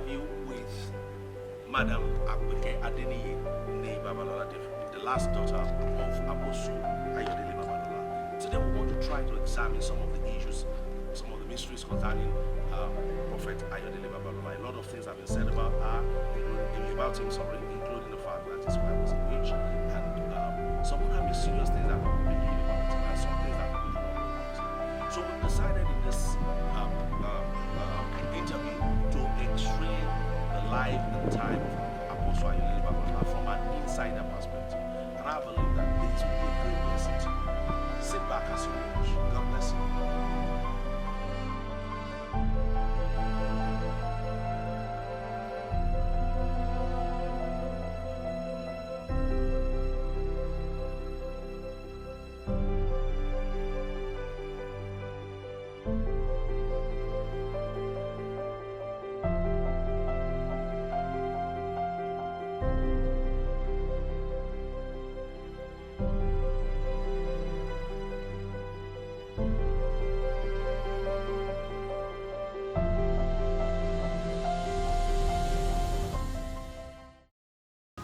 interview with Madam Apeke Adeniyi, nee Babalola, the last daughter of Apostle Ayodele Babalola. Today we want to try to examine some of the issues, some of the mysteries concerning Prophet Ayodele Babalola. A lot of things have been said about her, including the fact that his wife was a witch, and some other mysterious things that people believe about, and some things that people do not know about. So we decided in this interview to x-ray the life and time of Apostle Ayodele Babalola from an insider perspective. And I believe that this will be a great blessing to you. Sit back as you watch. God bless you.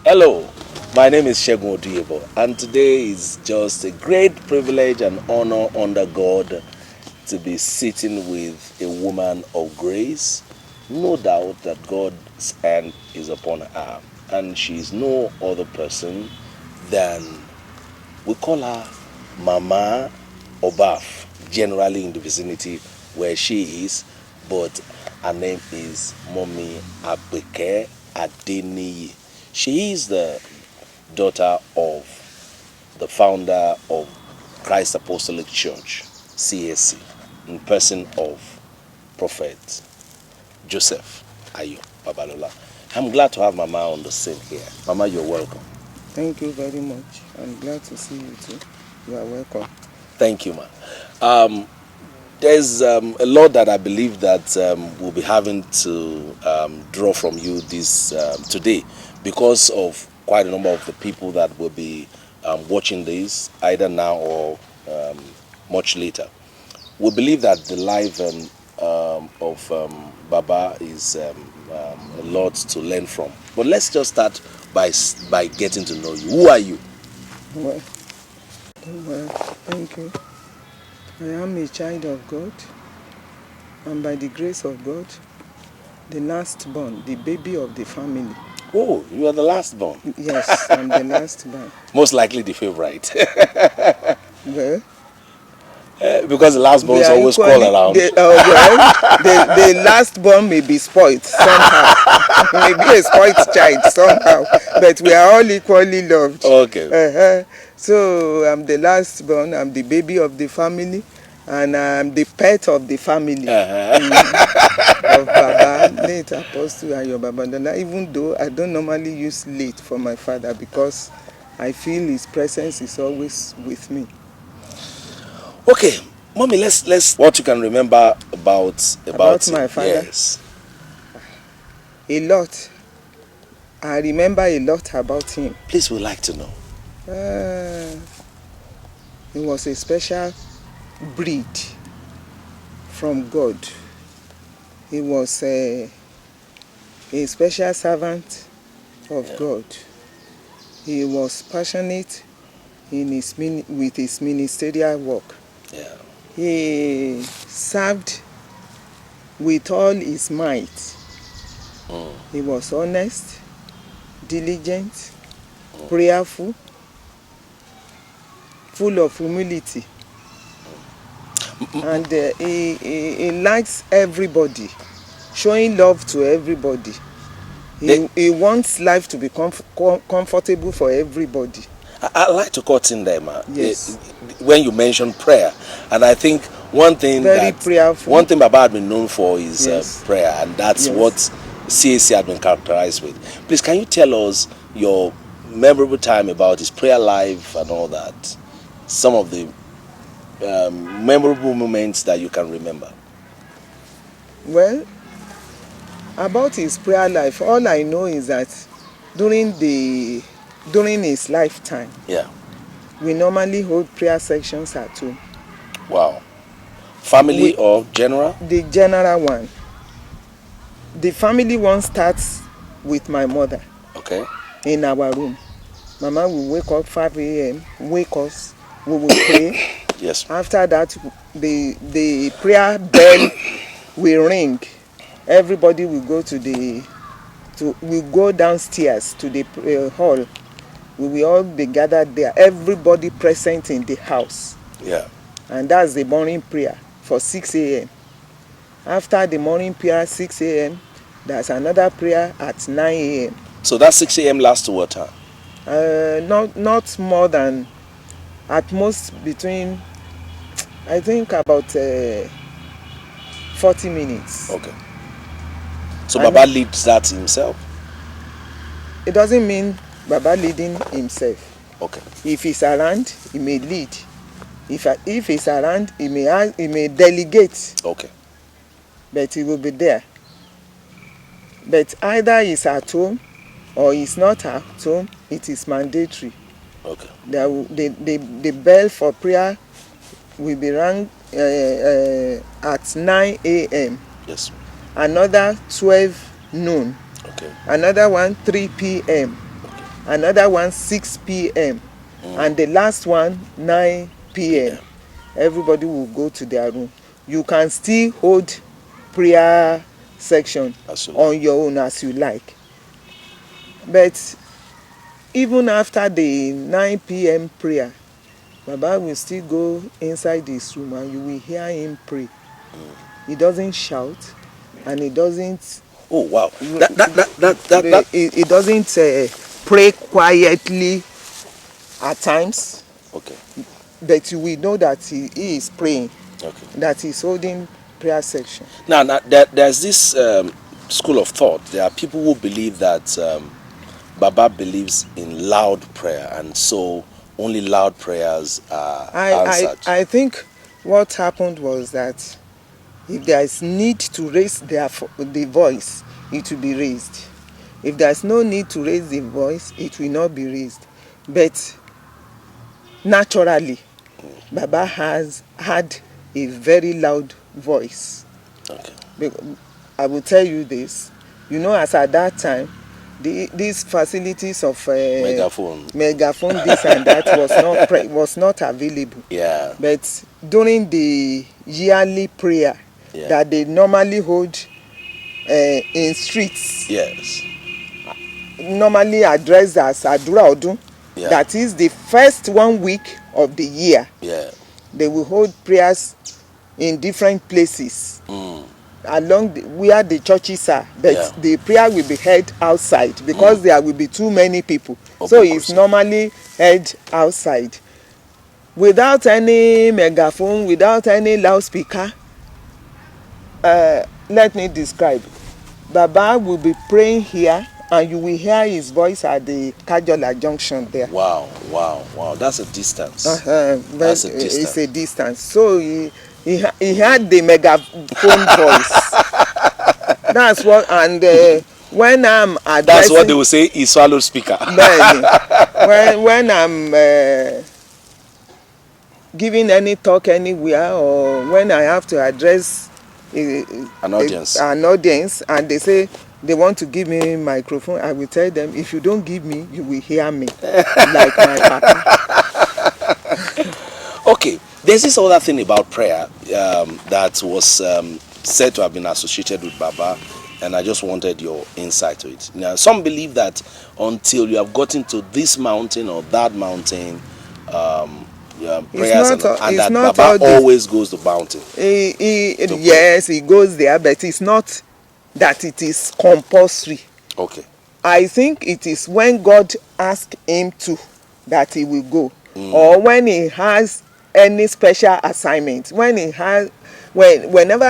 Hello, my name is Shegun Oduyebo, and today is just a great privilege and honor under God to be sitting with a woman of grace. No doubt that God's hand is upon her, and she is no other person than, we call her Mama Obaf, generally in the vicinity where she is, but her name is Mrs Apeke Adeniyi. She is the daughter of the founder of Christ Apostolic Church, CAC, in person of Prophet Joseph AYO Babalola. I'm glad to have Mama on the scene here. Mama, you're welcome. Thank you very much. I'm glad to see you too. You are welcome. Thank you, ma. There's a lot that I believe that we'll be having to draw from you this today, because of quite a number of the people that will be watching this either now or much later. We believe that the life of Baba is a lot to learn from. But let's just start by getting to know you. Who are you? Well, thank you. I am a child of God, and by the grace of God, the last born, the baby of the family. Oh, you are the last born. Yes, I'm the last born. Most likely the favorite. Well, because the last borns always call around. The last born may be spoiled somehow. Maybe a spoiled child somehow. But we are all equally loved. Okay. So I'm the last born, I'm the baby of the family, and I'm the pet of the family. Of Baba, late Apostle Ayodele Babalola, even though I don't normally use late for my father because I feel his presence is always with me. Okay, Mommy, let's what you can remember about my father. Yes. A lot. I remember a lot about him. Please, we'd like to know. He was a special breed from God. He was a special servant of God. He was passionate in with his ministerial work. Yeah. He served with all his might. He was honest, diligent, prayerful, full of humility. And he likes everybody, showing love to everybody. He wants life to be comfortable for everybody. I like to cut in there, ma. Yes. When you mention prayer, and I think one thing Baba had been known for is prayer, and that's what CAC had been characterized with. Please, can you tell us your memorable time about his prayer life and all that? Some of the memorable moments that you can remember. Well, about his prayer life, all I know is that during his lifetime, we normally hold prayer sections at home. Wow. Family or general? The general one. The family one starts with my mother. Okay. In our room. Mama will wake up 5 a.m., wake us, we will pray. Yes. After that, the prayer bell will ring. Everybody will go we go downstairs to the hall. We will all be gathered there. Everybody present in the house. Yeah. And that's the morning prayer for 6 a.m. After the morning prayer, 6 a.m., there's another prayer at 9 a.m. So that 6 a.m. lasts to what time? Not more than, at most between, I think about 40 minutes. Okay. So Baba leads that himself? It doesn't mean Baba leading himself. Okay. If he's around, he may lead. If he's around, he may delegate. Okay. But he will be there. But either he's at home or he's not at home, it is mandatory. Okay. The bell for prayer will be rang at 9 a.m. Yes. Another 12 noon. Okay. Another one 3 p.m. Okay. Another one 6 p.m. And the last one 9 p.m. Yeah. Everybody will go to their room. You can still hold prayer section on your own as you like. But even after the 9 p.m. prayer, Baba will still go inside his room and you will hear him pray. He doesn't shout and he doesn't. Oh wow! He doesn't pray quietly at times. Okay. But you will know that he is praying. Okay. That he's holding prayer section. Now there's this school of thought. There are people who believe that Baba believes in loud prayer, and so only loud prayers are answered. I think what happened was that if there is need to raise the voice, it will be raised. If there is no need to raise the voice, it will not be raised. But naturally, Baba has had a very loud voice. Okay. I will tell you this. You know, as at that time, these facilities of megaphone, this and that was not available. Yeah. But during the yearly prayer that they normally hold in streets, yes, normally addressed as Adura Odun, that is the first 1 week of the year. Yeah. They will hold prayers in different places. Along where the churches are, but the prayer will be held outside because there will be too many people. So it's normally held outside without any megaphone, without any loudspeaker. Let me describe. Baba will be praying here and you will hear his voice at the Kajola junction there. Wow. That's a distance. That's a distance. It's a distance. So he had the megaphone voice. That's what, and when I'm addressing, that's what they will say, he swallowed speaker. when I'm giving any talk anywhere, or when I have to address an audience, and they say they want to give me a microphone, I will tell them, if you don't give me, you will hear me like my papa. Okay. There's this other thing about prayer that was said to have been associated with Baba, and I just wanted your insight to it. Now, some believe that until you have gotten to this mountain or that mountain, prayers and that Baba always goes to mountain. Yes, he goes there, but it's not that it is compulsory. Okay. I think it is when God asks him to that he will go, or when he has any special assignment, whenever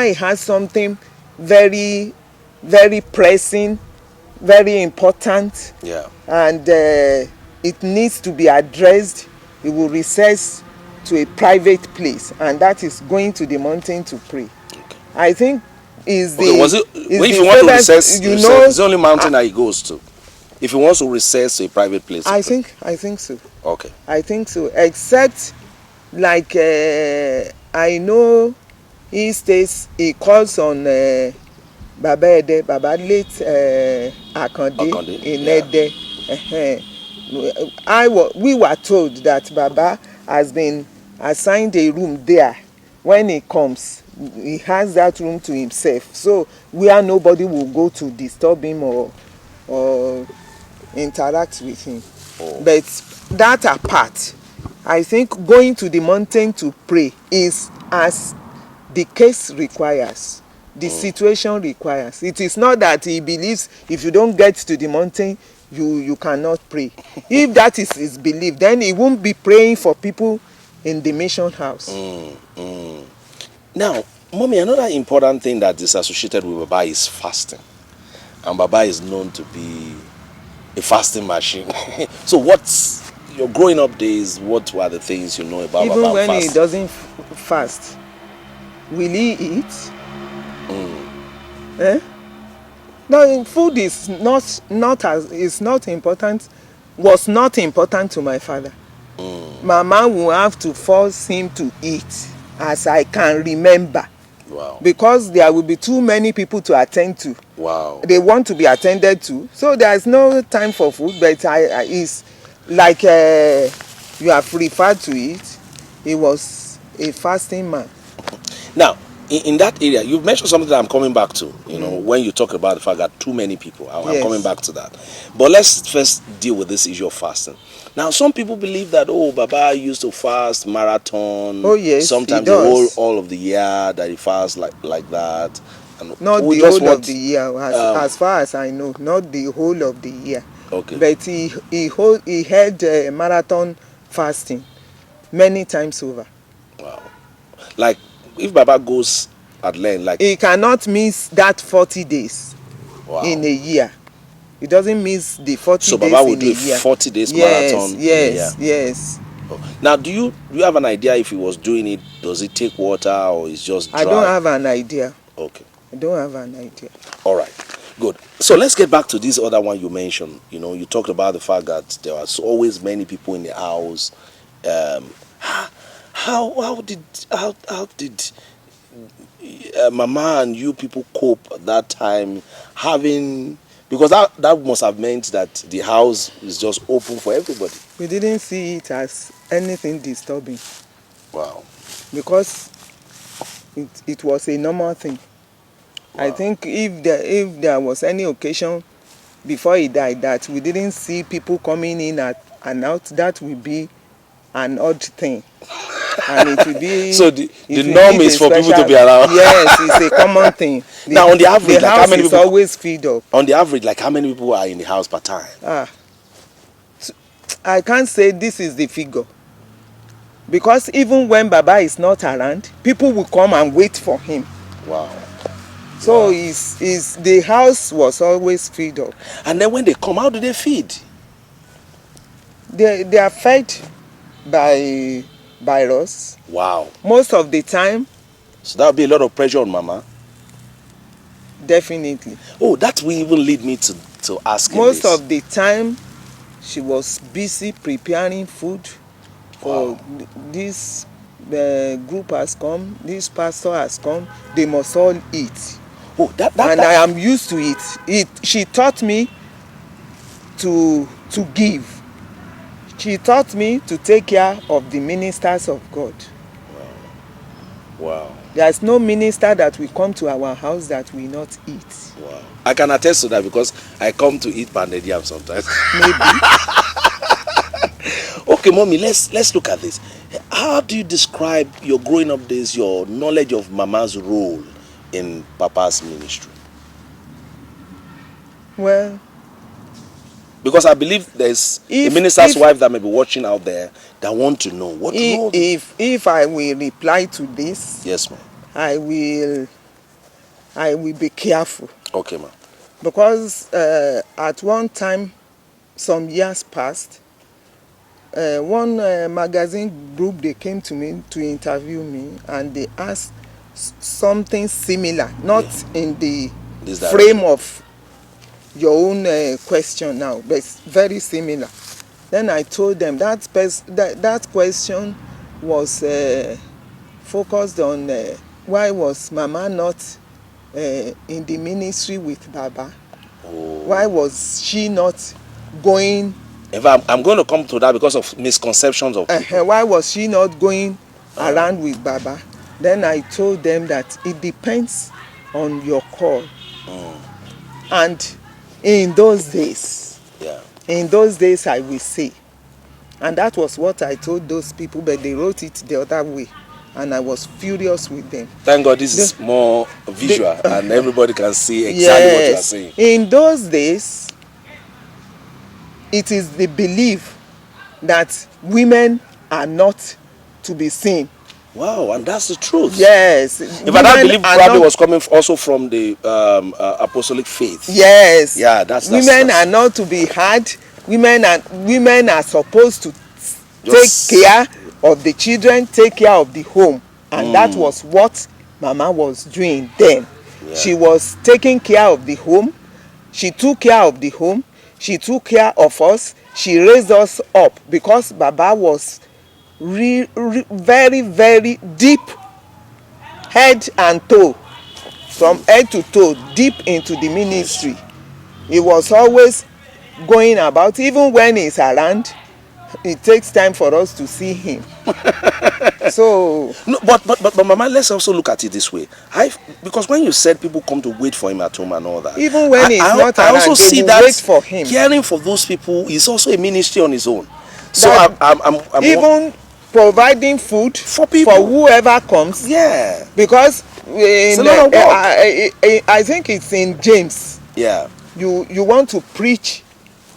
he has something very, very pressing, very important, and it needs to be addressed, he will recess to a private place, and that is going to the mountain to pray. Okay. I think is the if you want to recess, it's the only mountain that he goes to. If he wants to recess to a private place, I think so. Okay. I think so, except like I know he calls on Baba Ede, Baba late Akande in Ede. We were told that Baba has been assigned a room there. When he comes, he has that room to himself. So where nobody will go to disturb him or interact with him. Oh. But that apart, I think going to the mountain to pray is as the case requires, the situation requires. It is not that he believes if you don't get to the mountain, you cannot pray. If that is his belief, then he won't be praying for people in the mission house. Now, Mommy, another important thing that is associated with Baba is fasting. And Baba is known to be a fasting machine. So what's your growing up days, what were the things you know about Even Baba when fasting? he doesn't fast, will he eat? No, food is not important, was not important to my father. Mama will have to force him to eat, as I can remember. Wow. Because there will be too many people to attend to. Wow. They want to be attended to, so there is no time for food. But it's like you have referred to it. He was a fasting man. Now, in that area, you've mentioned something that I'm coming back to, when you talk about the fact that too many people. I'm Yes. coming back to that. But let's first deal with this issue of fasting. Now, some people believe that, Baba used to fast marathon. Oh, yes, sometimes he does. all of the year that he fasts like that. And Not we the just whole want- of the year, as far as I know, not the whole of the year. Okay. But he had marathon fasting many times over. Wow. Like, if Baba goes at length, like, He cannot miss that 40 days wow. in a year. He doesn't miss the 40 So days Baba will in do a a year. 40 days Yes, marathon in a yes, year. yes. Now, do you have an idea if he was doing it? Does it take water or it's just dry? I don't have an idea. Okay. I don't have an idea. All right. Good. So let's get back to this other one you mentioned. You talked about the fact that there was always many people in the house. How did Mama and you people cope at that time, because that must have meant that the house is just open for everybody. We didn't see it as anything disturbing Wow. because it was a normal thing. Wow. I think if there was any occasion before he died that we didn't see people coming in and out, that would be an odd thing. And it will be So the it will norm be is the for people to be around. Yes, it's a common thing. Now, on the average, the like, house how many is people- always filled up. On the average, like, how many people are in the house per time? I can't say this is the figure, because even when Baba is not around, people will come and wait for him. Wow. So Wow. the house was always filled up. And then when they come, how do they feed? They are fed by us. Wow. Most of the time, So that would be a lot of pressure on Mama. definitely. Oh, that will even lead me to ask Most this. of the time, she was busy preparing food for Wow. this group has come, this pastor has come, they must all eat. Oh, And I am used to it. She taught me to give. She taught me to take care of the ministers of God. Wow. There's no minister that will come to our house that will not eat. Wow. I can attest to that because I come to eat pounded yam sometimes. Maybe. Okay, Mommy, let's look at this. How do you describe your growing up days, your knowledge of Mama's role in Papa's ministry? Well, Because I believe there's a minister's wife that may be watching out there that want to know what role. if I will reply to this, Yes, ma'am. I will be careful, Okay, ma'am. because at one time, some years past, one magazine group, they came to me to interview me, and they asked something similar, not in the This frame of your own question now, but it's very similar. Then I told them that question was focused on why was Mama not in the ministry with Baba? Oh. Why was she not going? In fact, I'm going to come to that because of misconceptions of people. Why was she not going around with Baba? Then I told them that it depends on your call. And in those days, I will say, and that was what I told those people, but they wrote it the other way, and I was furious with them. Thank God this is more visual and everybody can see exactly what you are saying. In those days, it is the belief that women are not to be seen. Wow, and that's the truth. Yes. If I don't believe probably was coming also from the apostolic faith. Yes. Yeah, that's women are not to be heard. Women are supposed to take care of the children, take care of the home, and that was what Mama was doing then. Yeah. She was taking care of the home. She took care of the home. She took care of us. She raised us up because Baba was very, very deep, head and toe, from head to toe, deep into the ministry. He was always going about. Even when he's around, it takes time for us to see him. So no, but Mama, let's also look at it this way. Because when you said people come to wait for him at home and all that, even when he's not around, I also see that wait for him. Caring for those people is also a ministry on his own. So I'm even providing food for people, for whoever comes. Yeah, because it's a lot of work. I think it's in James. Yeah, you want to preach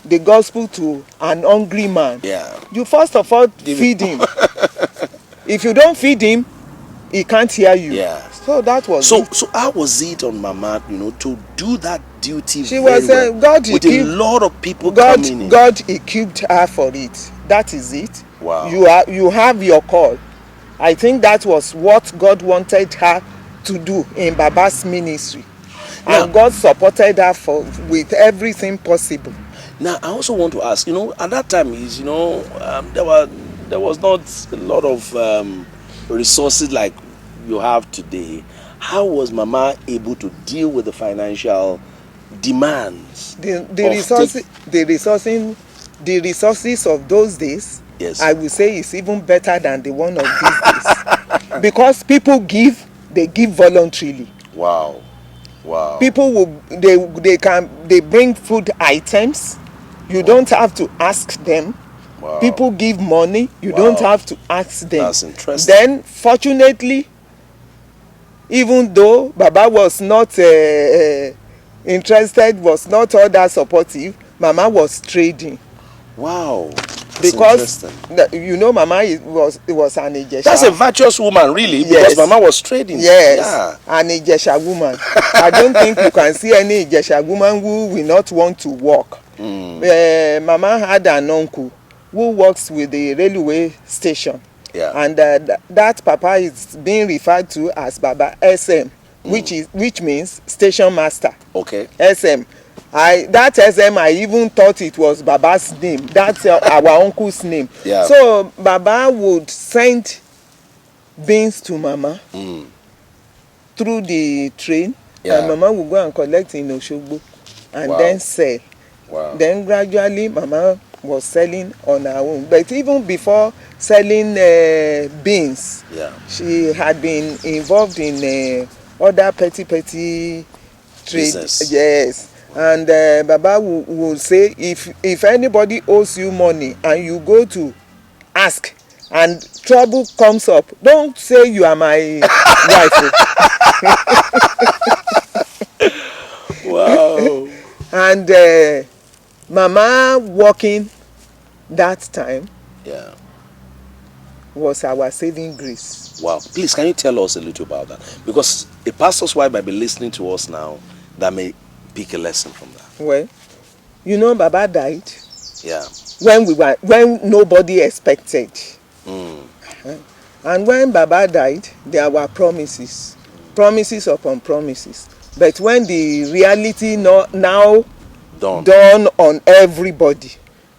the gospel to an hungry man. Yeah, you first of all feed him. If you don't feed him, he can't hear you. Yeah. So that was so how was it on Mama, to do that duty? She was God with a lot of people coming in. God equipped her for it. That is it. Wow. You have your call. I think that was what God wanted her to do in Baba's ministry. Yeah. And God supported her with everything possible. Now, I also want to ask, at that time, there was not a lot of resources like you have today. How was Mama able to deal with the financial demands? The resources of those days, yes, I would say is even better than the one of these days. Because people they give voluntarily. Wow. People they bring food items. You don't have to ask them. Wow. People give money. You don't have to ask them. That's interesting. Then, fortunately, even though Baba was not interested, was not all that supportive, Mama was trading. Wow. Because Mama was an Ijesha. That's a virtuous woman, really, because Mama was trading. Yes, yeah. An Ijesha woman. I don't think you can see any Ijesha woman who will not want to work. Mama had an uncle who works with the railway station. Yeah. And that Papa is being referred to as Baba SM, which means station master. Okay. SM. That SM, I even thought it was Baba's name. That's our uncle's name. Yeah. So Baba would send beans to Mama through the train. Yeah. And Mama would go and collect in Oshogbo and then sell. Wow. Then gradually Mama was selling on her own. But even before selling beans, she had been involved in other petty trade. Business. Yes. And Baba will say, if anybody owes you money and you go to ask and trouble comes up, don't say you are my wife. Wow. And Mama working that time was our saving grace. Wow. Please, can you tell us a little about that? Because a pastor's wife might be listening to us now that may pick a lesson from that. Well, Baba died. Yeah. When nobody expected. And when Baba died, there were promises upon promises. But when the reality now dawned on everybody,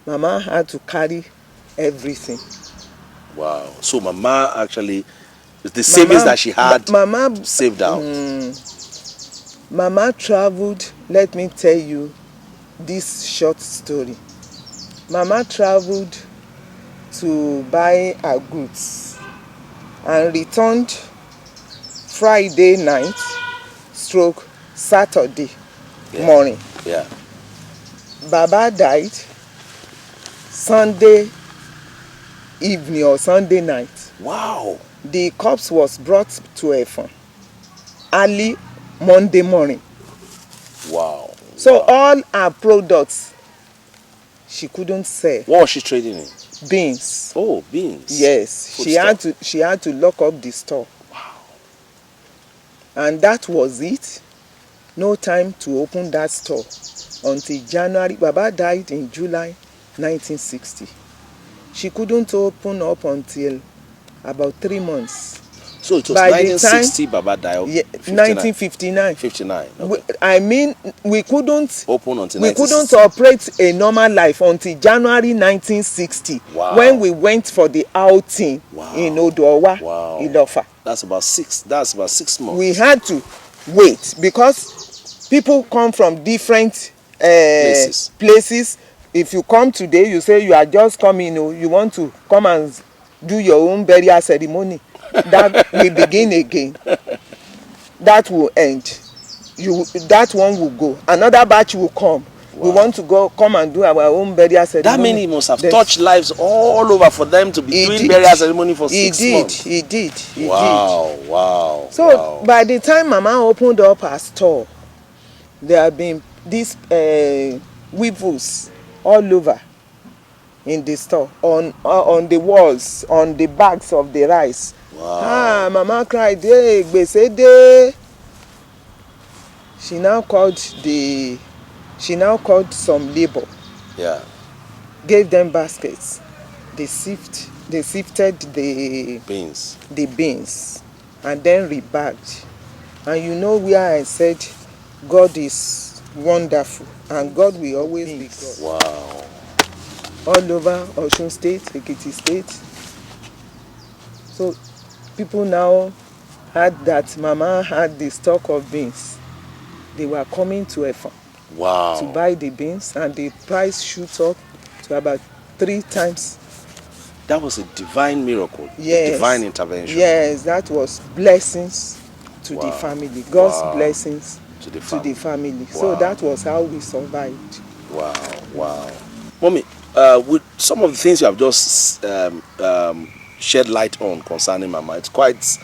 Mama had to carry everything. Wow. So Mama actually, the savings that she had, Mama saved out. Mama traveled, let me tell you this short story. Mama traveled to buy her goods and returned Friday night stroke Saturday morning. Yeah. Baba died Sunday evening or Sunday night. Wow. The corpse was brought to Efon early Monday morning. Wow. So all her products she couldn't sell. What was she trading in? Beans. Oh, beans. Yes, Food she had to lock up the store. Wow. And that was it. No time to open that store until January. Baba died in July 1960. She couldn't open up until about 3 months. So it was By 1960 Baba died. Yeah, 1959. 59. Okay. I mean, we couldn't Open until we 1960. couldn't operate a normal life until January 1960. Wow. When we went for the outing in Odowa, Ilofa. That's about 6 months. We had to wait because people come from different places. If you come today, you say you are just coming, you want to come and do your own burial ceremony. That will begin again. That will end. That one will go. Another batch will come. Wow. We want to come and do our own burial ceremony. That means he must have touched lives all over for them to be doing burial ceremony for 6 months. He did. Wow. So by the time Mama opened up her store, there have been these weevils all over in the store, on the walls, on the bags of the rice. Wow. Mama cried, hey, gbese de. She now called some labor. Yeah. Gave them baskets. They sifted the beans and then rebagged. And you know where I said God is wonderful and God will always be God. Wow. All over Osun State, Ekiti State. So people now had that Mama had the stock of beans. They were coming to Efon to buy the beans, and the price shoot up to about 3 times. That was a divine miracle. Yes. A divine intervention. Yes, that was blessings to the family. God's blessings to the family. So that was how we survived. Wow. Mommy, with some of the things you have just shed light on concerning Mama, it's quite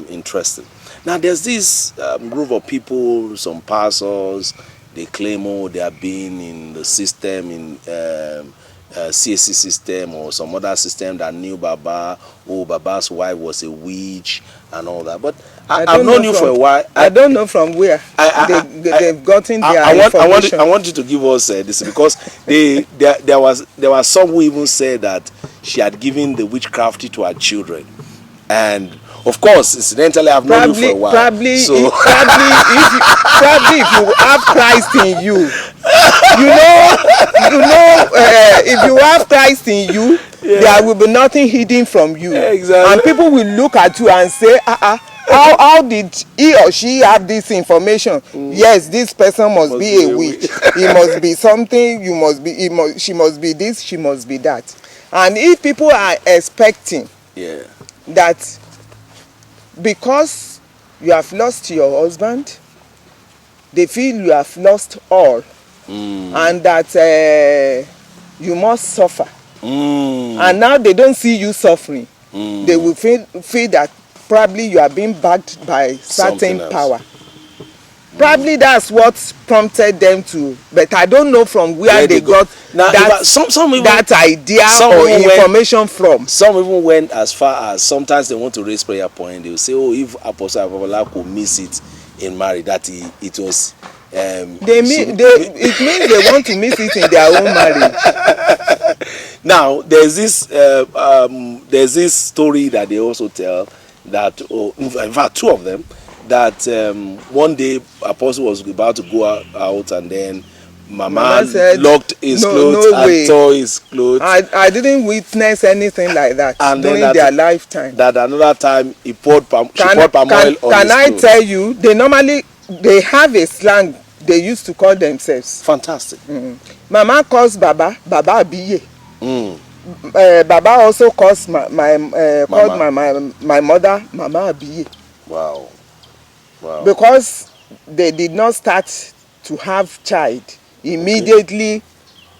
interesting. Now there's this group of people, some pastors, they claim they have been in the system, in CSC system or some other system that knew Baba. Baba's wife was a witch and all that. But I've known you for a while. I don't know from where they've gotten their information. I want you to give us this, because there was some who even said that she had given the witchcraft to her children. And of course, incidentally, I've known you for a while. Probably if you have Christ in you, if you have Christ in you, there will be nothing hidden from you. Exactly. And people will look at you and say, how did he or she have this information? Yes, this person must be a witch. He must be something. She must be this. She must be that. And if people are expecting that because you have lost your husband, they feel you have lost all, and that you must suffer, and now they don't see you suffering, they will feel that probably you are being backed by certain power. Probably that's what prompted them to, but I don't know from where they got that idea or information from. Some even went as far as sometimes they want to raise prayer point. They will say, if Apostle Babalola could miss it in marriage, that it was. It means they want to miss it in their own marriage. Now there's this story that they also tell that, in fact, 2 of them. That one day Apostle was about to go out, and then Mama said, locked his clothes and tore his clothes. I didn't witness anything like that during their lifetime. That another time she poured palm oil on his Can I clothes. tell you, they normally they have a slang they used to call themselves. Fantastic. Mama calls Baba Abiye. Baba also calls called my mother Mama Abiye. Wow. Wow. Because they did not start to have child immediately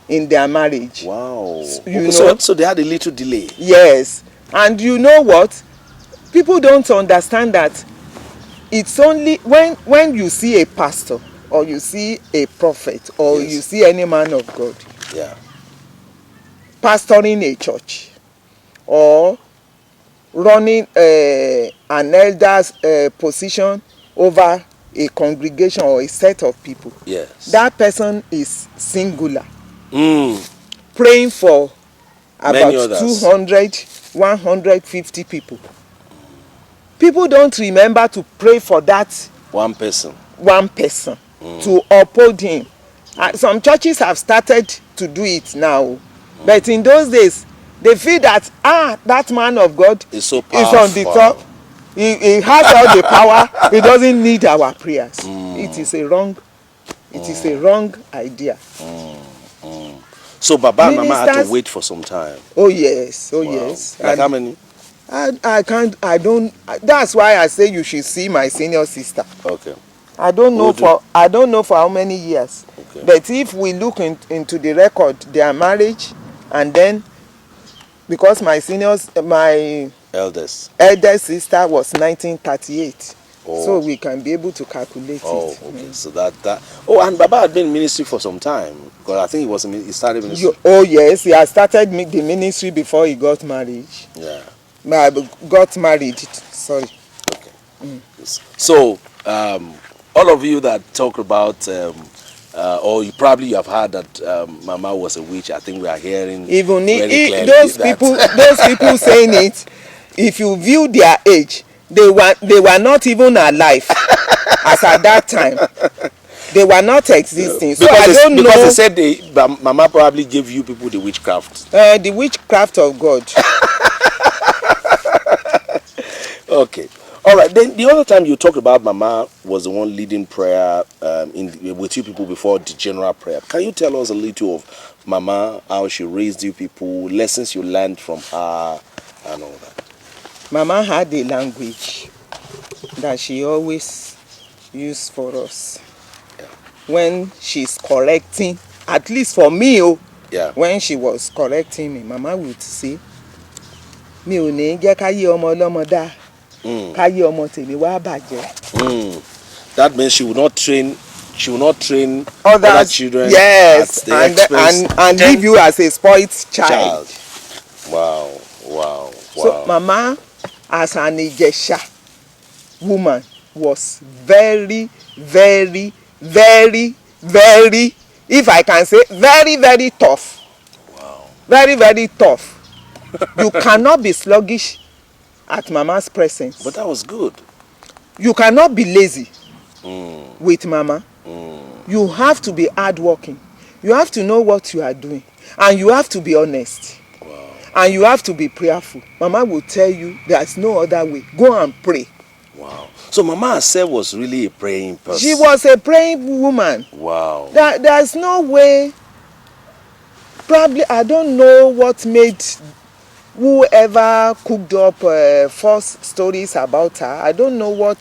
in their marriage. Wow. You know? So they had a little delay. Yes. And you know what? People don't understand that it's only when you see a pastor or you see a prophet or you see any man of God pastoring a church or running an elder's position over a congregation or a set of people. Yes. That person is singular. Praying for about 200, 150 people. People don't remember to pray for that one person to uphold him. Some churches have started to do it now, but in those days they feel that that man of God is so powerful. Is on the top. He has all the power. He doesn't need our prayers. It is a wrong idea. So Baba and Mama had to wait for some time. Oh yes, yes. Like how many? I don't. That's why I say you should see my senior sister. Okay. I don't know for how many years. Okay. But if we look into the record, their marriage, and then because my eldest sister was 1938. So we can be able to calculate it. Okay. So that. And Baba had been in ministry for some time because I think he started ministry. Yes, he had started the ministry before he got married. Yeah. Got married. Sorry. Okay. So all of you that talk about, or you probably have heard that Mama was a witch. I think we are hearing even those people saying it. If you view their age, they were not even alive as at that time. They were not existing. So I don't know. Because they said Mama probably gave you people the witchcraft. The witchcraft of God. Okay. All right. Then the other time you talked about Mama was the one leading prayer with you people before the general prayer. Can you tell us a little of Mama, how she raised you people, lessons you learned from her, and all that? Mama had a language that she always used for us. Yeah. When she's correcting, at least for me, when she was correcting me, Mama would say, mi ò ní jẹ́ káyé ọmọ ọlọ́mọ dá, káyé ọmọ tèmi wá bàjẹ́. That means she will not train other children. Yes, and leave you as a spoiled child. Wow. So Mama, as an Ijesha woman, was very, very, very, very, if I can say, very, very tough. Wow. Very, very tough. You cannot be sluggish at Mama's presence. But that was good. You cannot be lazy with Mama. You have to be hardworking. You have to know what you are doing. And you have to be honest. Wow. And you have to be prayerful. Mama will tell you there's no other way. Go and pray. Wow. So Mama herself was really a praying person. She was a praying woman. Wow. There's no way. Probably, I don't know what made whoever cooked up false stories about her. I don't know what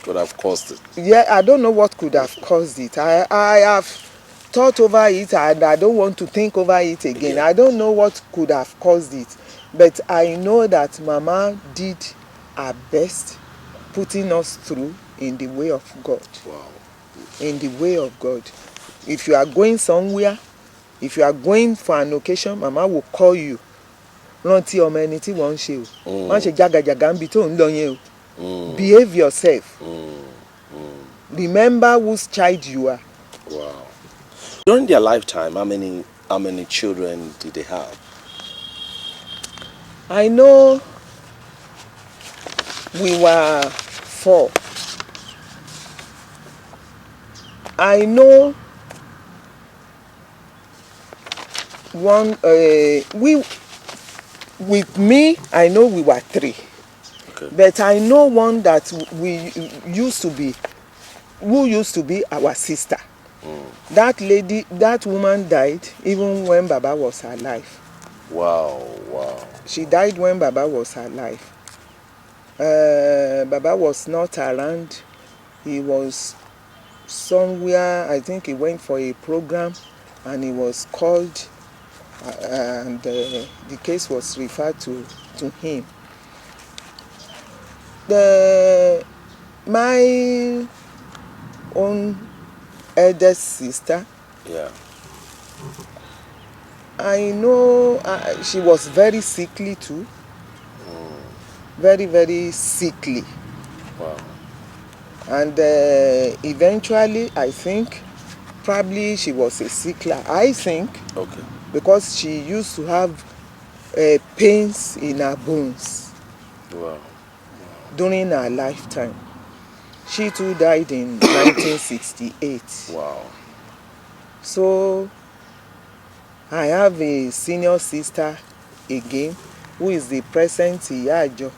could have caused it. Yeah, I don't know what could have caused it. I have thought over it and I don't want to think over it again. I don't know what could have caused it. But I know that Mama did her best putting us through in the way of God. Wow. In the way of God. If you are going somewhere, if you are going for an occasion, Mama will call you. Rántí ọmọ ẹni tí wọ́n ń ṣe o. Má ṣe jágajàgà níbi tó ń lọ yẹn o. Behave yourself. Remember whose child you are. Wow. During their lifetime, how many children did they have? I know we were 4. I know one with me, I know we were 3. Okay. But I know one that we used to be who used to be our sister. That woman died even when Baba was alive. Wow, wow. She died when Baba was alive. Baba was not around. He was somewhere. I think he went for a program and he was called, and the case was referred to him. My own eldest sister, Yeah. I know she was very sickly too. Very, very sickly. Wow. And eventually, I think, probably she was a sickler. I think, Okay. because she used to have pains in her bones Wow. during her lifetime. She too died in 1968. Wow. So I have a senior sister again, who is the present AYO,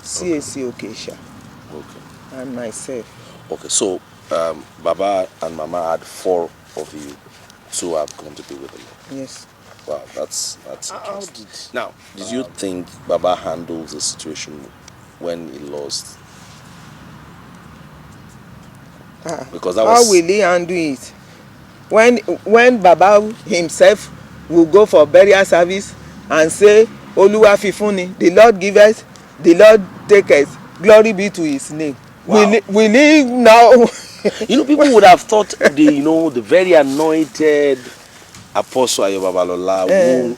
CAC Okesha, Okay. and myself. Okay. So, Baba and Mama had 4 of you. 2 have gone to be with them. Yes. Wow, that's interesting. Now, did you think Baba handled the situation when he lost? Because that How was will he handle it? When Baba himself will go for burial service and say, Oluwa fifuni, the Lord giveth, the Lord taketh, glory be to his name. Wow. Will he now? people would have thought the very anointed Apostle Ayo Babalola, who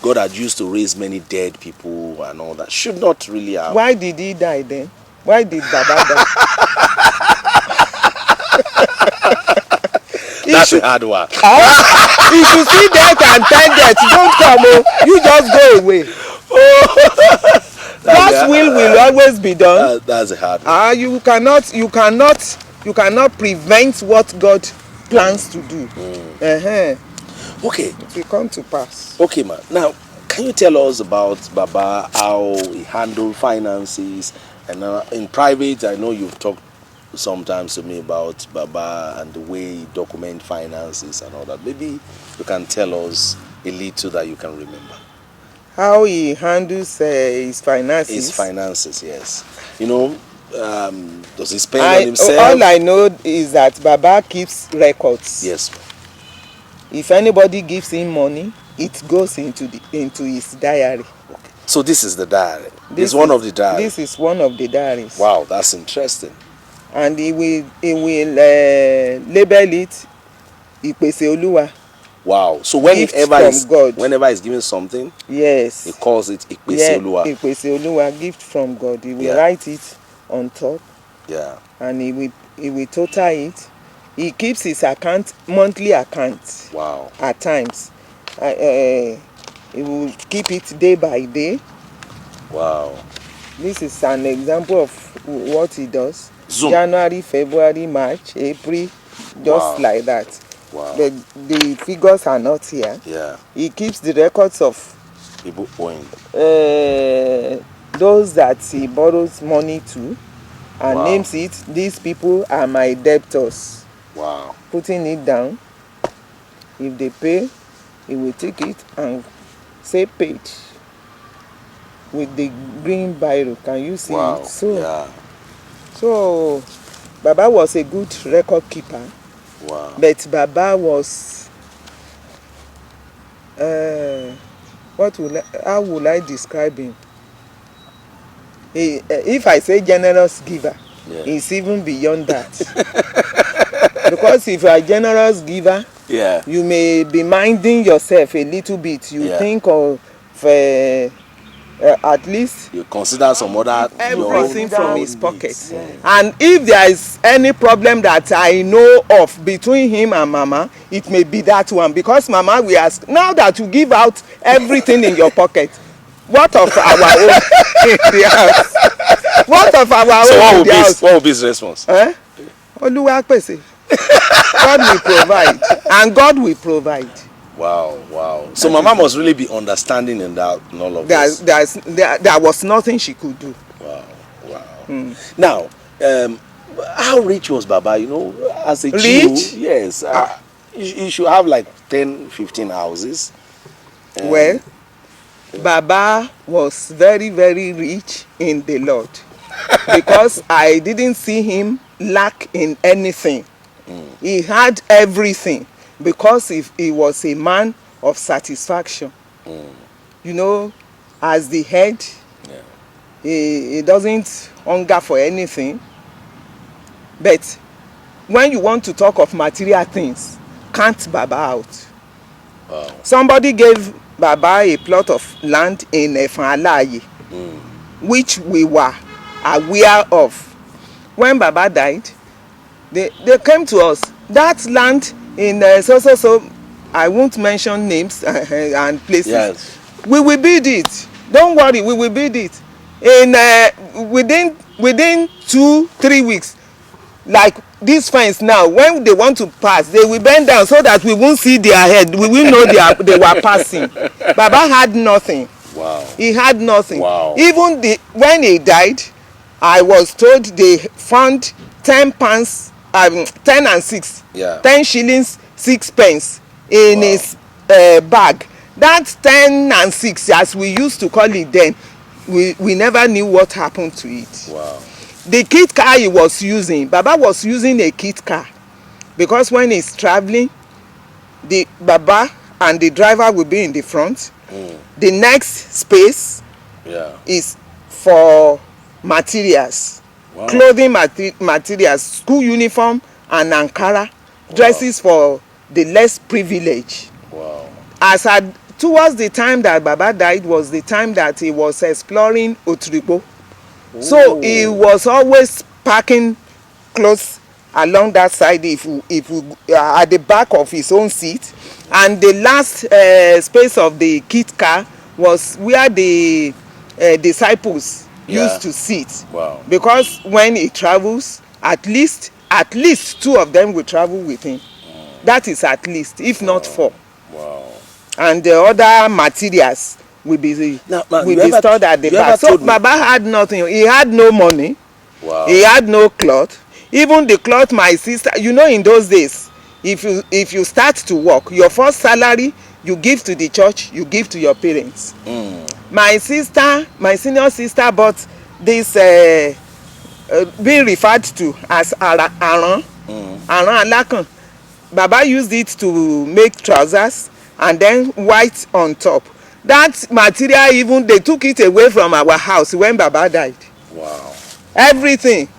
God had used to raise many dead people and all that, should not really have. Why did he die then? Why did Baba die? That's a hard one. If you see death and tell death, don't come. You just go away. God's will always be done. That's a hard one. You cannot prevent what God plans to do. Okay. It will come to pass. Okay, man. Now, can you tell us about Baba, how he handled finances? And in private, I know you've talked sometimes to me about Baba and the way he documents finances and all that. Maybe you can tell us a little that you can remember. How he handles his finances? His finances, yes. Does he spend on himself? All I know is that Baba keeps records. Yes. If anybody gives him money, it goes into his diary. Okay. So this is the diary. This is one of the diaries. This is one of the diaries. Wow, that's interesting. And he will label it Ìpèsè Olúwa. Wow. So whenever he's giving something, yes, he calls it Ìpèsè Olúwa. Ìpèsè Olúwa, gift from God. He will write it on top. Yeah. And he will total it. He keeps his monthly account. Wow. At times. He will keep it day by day. Wow. This is an example of what he does. Zoom. January, February, March, April, just like that. Wow. But the figures are not here. Yeah. He keeps the records of people owing. Those that he borrows money to, and names it, these people are my debtors. Wow. Putting it down. If they pay, he will take it and say paid with the green biro. Can you see it? So Baba was a good record keeper. Wow. But Baba was how will I describe him? If I say generous giver, it's even beyond that. Because if you are a generous giver, you may be minding yourself a little bit. You think of at least you consider some other everything from his pocket. And if there is any problem that I know of between him and Mama, it may be that one, because Mama will ask, now that you give out everything in your pocket, what of our own in the house? What of our own in the house? What will be his response? Oluwa pese. God will provide, and God will provide. Wow. So Mama must really be understanding in all of this. There was nothing she could do. Wow. Now, how rich was Baba? You know, as a Rich? Jew, yes. You should have like 10, 15 houses. Well, Baba was very, very rich in the Lord because I didn't see him lack in anything. He had everything because he was a man of satisfaction. You know, as the head, he doesn't hunger for anything. But when you want to talk of material things, count Baba out. Wow. Somebody gave Baba a plot of land in Efan-Alaye, which we were aware of. When Baba died, they came to us. That land in so, I won't mention names and places. Yes. We will build it. Don't worry, we will build it. In within 2-3 weeks, like this fence now, when they want to pass, they will bend down so that we won't see their head. We will know they were passing. Baba had nothing. Wow. He had nothing. Wow. Even when he died, I was told they found 10 pounds, 10 and 6, 10 shillings 6 pence in his bag. That 10 and 6, as we used to call it then, we never knew what happened to it. Wow. The kit car he was using, Baba was using a kit car because when he's traveling, the Baba and the driver will be in the front. The next space is for materials, clothing materials, school uniform and Ankara, dresses for the less privileged. Wow. Towards the time that Baba died was the time that he was exploring Otripo. So he was always parking close along that side if at the back of his own seat, and the last space of the kit car was where the disciples used to sit. Wow. Because when he travels, at least 2 of them will travel with him. That is at least, if not 4. Wow. And the other materials will be stored at the back. So Baba had nothing. He had no money. Wow. He had no cloth. Even the cloth my sister, you know, in those days, if you start to work, your first salary you give to the church, you give to your parents. My senior sister bought this being referred to as Aran Alakan. Baba used it to make trousers and then white on top. That material, even they took it away from our house when Baba died. Wow. Everything.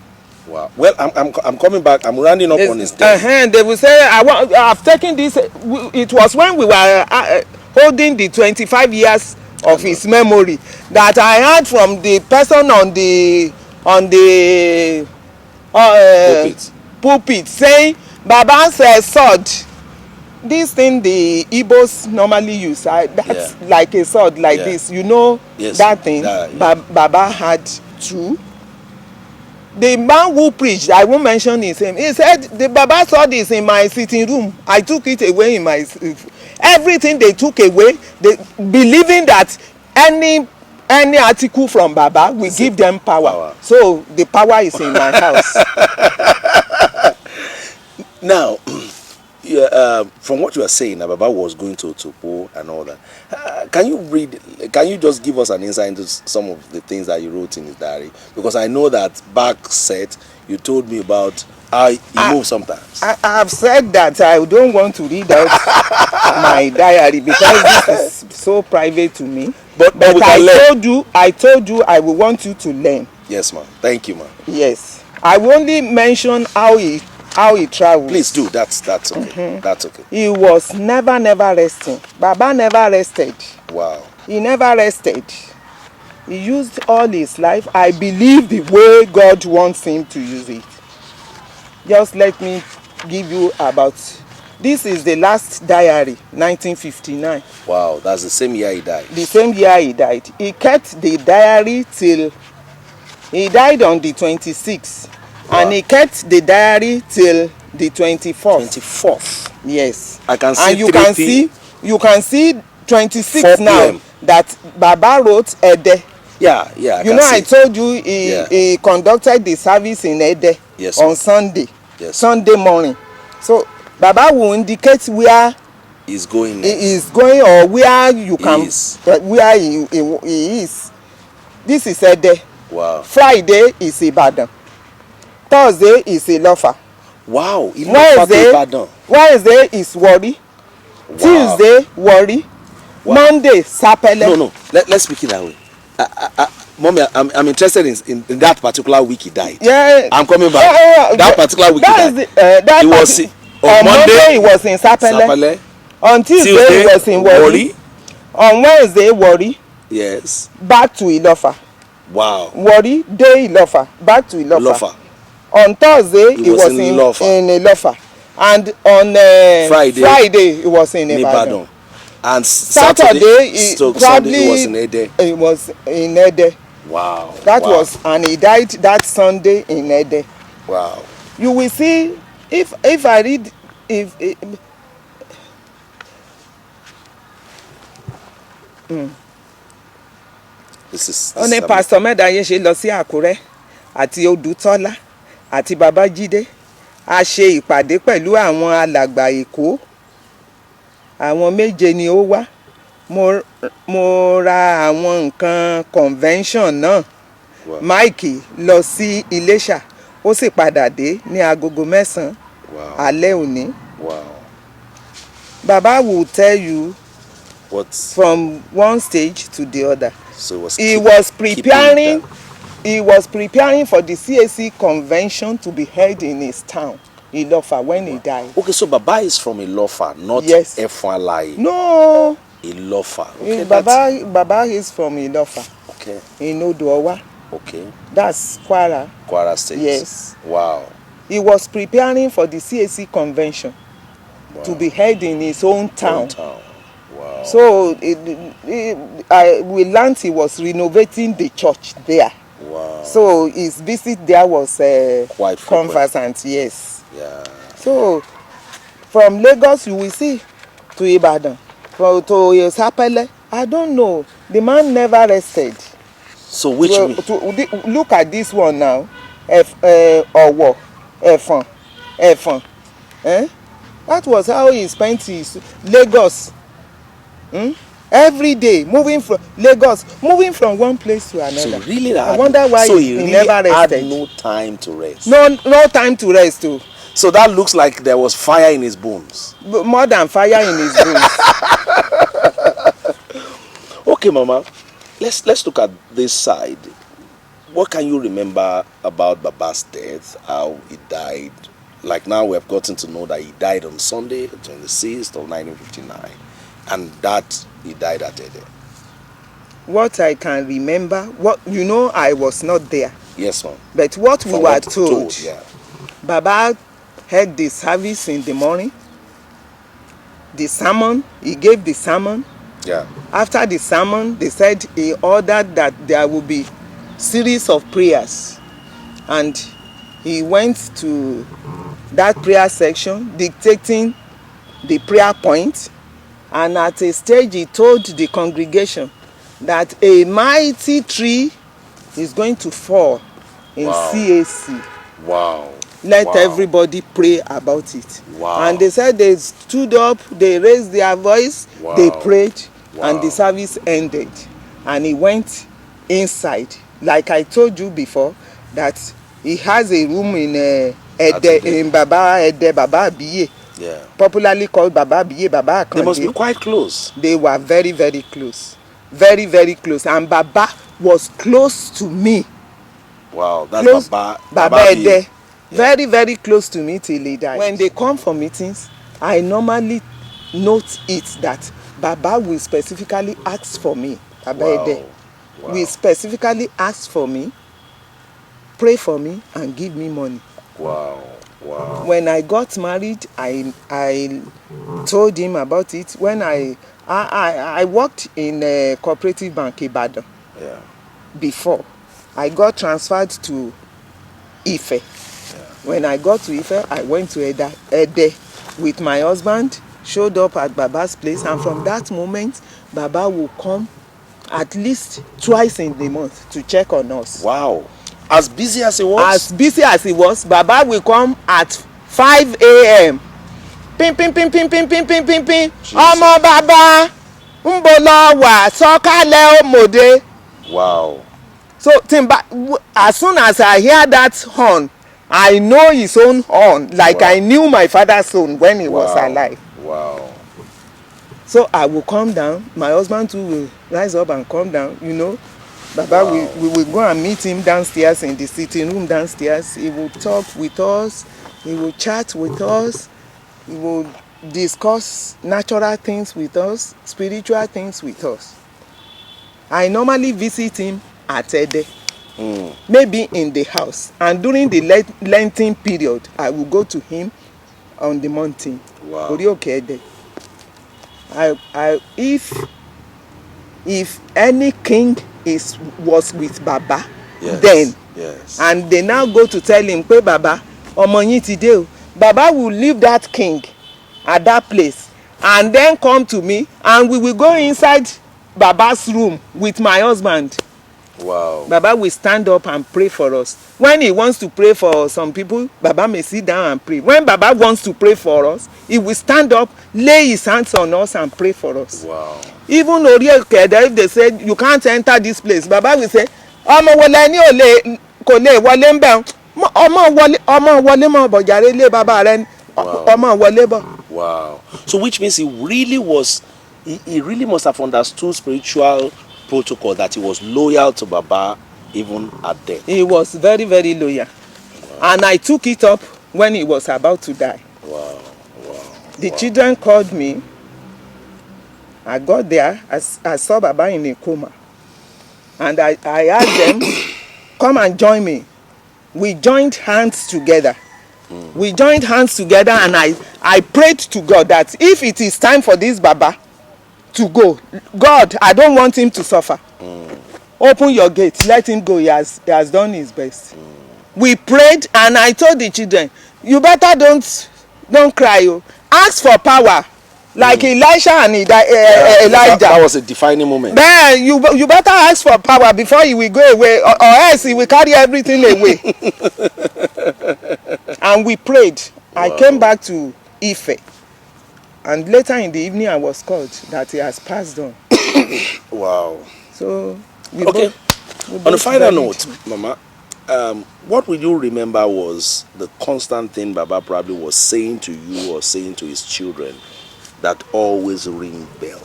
Wow. Well, I'm coming back. I'm rounding up on this thing. They will say, I've taken this. It was when we were holding the 25 years of his memory that I heard from the person on the pulpit saying, Baba's sword. This thing the Igbos normally use, that's like a sword like this. You know that thing? Baba had 2. The man who preached, I won't mention his name, he said, the Baba sword is in my sitting room. I took it away in my... Everything they took away, believing that any article from Baba will give them power. So the power is in my house. Now, from what you are saying, Baba was going to Otopo and all that. Can you just give us an insight into some of the things that you wrote in his diary? Because I know that back set, you told me about how he moved sometimes. I have said that I don't want to read out my diary because this is so private to me. But I told you I will want you to learn. Yes, ma'am. Thank you, ma'am. Yes. I will only mention how he traveled. Please do. That's okay. That's okay. He was never resting. Baba never rested. Wow. He never rested. He used all his life, I believe, the way God wants him to use it. Just let me give you about... This is the last diary, 1959. Wow, that's the same year he died. The same year he died. He kept the diary till... He died on the 26th. Wow. And he kept the diary till the 24th. 24th? Yes. I can see. And you can see 26 now that Baba wrote Ede. Yeah, yeah. You know, I told you he conducted the service in Ede on Sunday. Yes. Sunday morning. So Baba will indicate where he's going. He is going, or where you can, where he is. This is Ede. Wow. Friday is Ibadan. Thursday is Ilofa. Wow. Wednesday is Warri. Wow. Tuesday Warri. Wow. Monday Sapele. No. Let's speak it that way. Mommy, I'm interested in that particular week he died. Yeah. I'm coming back. That particular week he died. On Monday he was in Sapele. On Tuesday he was in Warri. On Wednesday Warri. Yes. Back to Ilofa. Wow. Warri, day Ilofa. Back to Ilofa. On Thursday he was in Ilofa. And on Friday he was in Ibadan. And Saturday Sunday he was in Ede. He was in Ede. Wow. And he died that Sunday in Ede. Wow. You will see if I read This ó ní Pastor Mẹ́dàáyé ṣe lọ sí Àkúrẹ́ àti Odùtọ́lá àti Babájídé a ṣe ìpàdé pẹ̀lú àwọn alàgbà Èkó. Àwọn méje ni ó wá. Mo ra àwọn nǹkan convention náà. Mike lọ sí Iléṣà ó sì padà dé ní agogo 9 alẹ́ òní. Baba will tell you from one stage to the other. So he was preparing for the CAC convention to be held in his town, Ilofa, when he died. Okay, so Baba is from Ilofa, not Efualaye. No. Ilofa. Okay, Baba is from Ilofa. Okay. In Odowa. Okay. That's Kwara. Kwara State. Yes. Wow. He was preparing for the CAC convention to be held in his own town. Wow. So we learned he was renovating the church there. Wow. So his visit there was quite conversant. Yes. Yeah. So from Lagos you will see to Ibadan, to Sapele. I don't know. The man never rested. So which look at this one now. Owo, Efon. That was how he spent his Lagos. Every day, moving from one place to another. So really, I wonder why he really never rested. Had no time to rest. No time to rest too. So that looks like there was fire in his bones. More than fire in his bones. Okay, Mama, let's look at this side. What can you remember about Baba's death? How he died? Like now we have gotten to know that he died on Sunday, the 26th of 1959. And that he died at Ede. What I can remember, I was not there. Yes, ma'am. But what we were told, Baba had the service in the morning. The sermon, he gave the sermon. Yeah. After the sermon, they said he ordered that there will be series of prayers. And he went to that prayer section, dictating the prayer points. And at a stage, he told the congregation that a mighty tree is going to fall in CAC. Wow. Let everybody pray about it. Wow. And they said they stood up, they raised their voice, they prayed, and the service ended. And he went inside. Like I told you before, that he has a room in Baba Abiye. Yeah. Popularly called Baba Abiye, Baba Akande. They must be quite close. They were very, very close. Very, very close. And Baba was close to me. Wow, that's Baba Ede. Yeah. Very, very close to me till he died. When they come for meetings, I normally note it that Baba will specifically ask for me. Baba Ede will specifically ask for me, pray for me, and give me money. Wow. Wow. When I got married, I told him about it. When I worked in a cooperative bank Ibadan. Yeah. Before I got transferred to Ife. Yeah. When I got to Ife, I went to Ede with my husband, showed up at Baba's place, and from that moment, Baba will come at least twice in the month to check on us. Wow. As busy as he was? As busy as he was, Baba will come at 5 a.m. Pin, pin, pin, pin, pin, pin, pin, pin, pin. Ọmọ Baba, ń bo lọ wà, sọ̀kalẹ̀ òmòdé. Wow. So as soon as I hear that horn, I know his own horn, like wow. I knew my father's own when he was alive. Wow. So I will come down, my husband too will rise up and come down, you know. Baba, we will go and meet him downstairs in the sitting room downstairs. He will talk with us, he will chat with us, he will discuss natural things with us, spiritual things with us. I normally visit him at Ede, maybe in the house, and during the Lenten period, I will go to him on the mountain. Wow. Ede. If any king was with Baba, yes. then, yes. and they now go to tell him, "Pe Baba, ọmọ yín ti dé o," Baba will leave that king at that place and then come to me, and we will go inside Baba's room with my husband. Wow. Baba will stand up and pray for us. When he wants to pray for some people, Baba may sit down and pray. When Baba wants to pray for us, he will stand up, lay his hands on us and pray for us. Wow. Even if they said you can't enter this place, Baba will say, ọmọ wọlé ní òlé kò lè wọlé ń bẹ̀ ọmọ wọlé mọ̀ bọ̀jàre lé bàbá rẹ̀ ọmọ wọlé bọ̀. Wow. So which means he really was, he really must have understood spiritual protocol, that he was loyal to Baba even at death. He was very, very loyal. Wow. And I took it up when he was about to die. Wow. Wow. The children called me. I got there, I saw Baba in a coma. And I asked them, come and join me. We joined hands together. We joined hands together, and I prayed to God that if it is time for this Baba to go, God, I don't want him to suffer. Open your gate, let him go. He has done his best. We prayed, and I told the children, you better don't cry. Ask for power, like Elisha and Elijah. That was a defining moment. Then you better ask for power before he will go away, or else he will carry everything away. And we prayed. Wow. I came back to Ife, and later in the evening I was called that he has passed on. Wow. So we okay. both On a final note, Mama, what will you remember was the constant thing Baba probably was saying to you or saying to his children that always ring bell?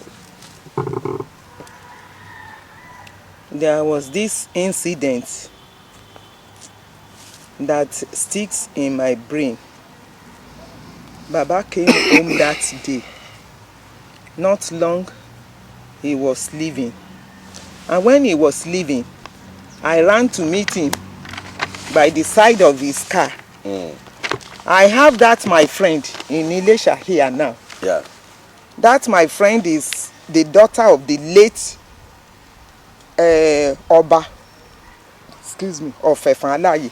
There was this incident that sticks in my brain. Baba came home that day. Not long, he was leaving. And when he was leaving, I ran to meet him by the side of his car. I have that my friend in Ilesha here now. Yeah. That my friend is the daughter of the late Oba, of Efan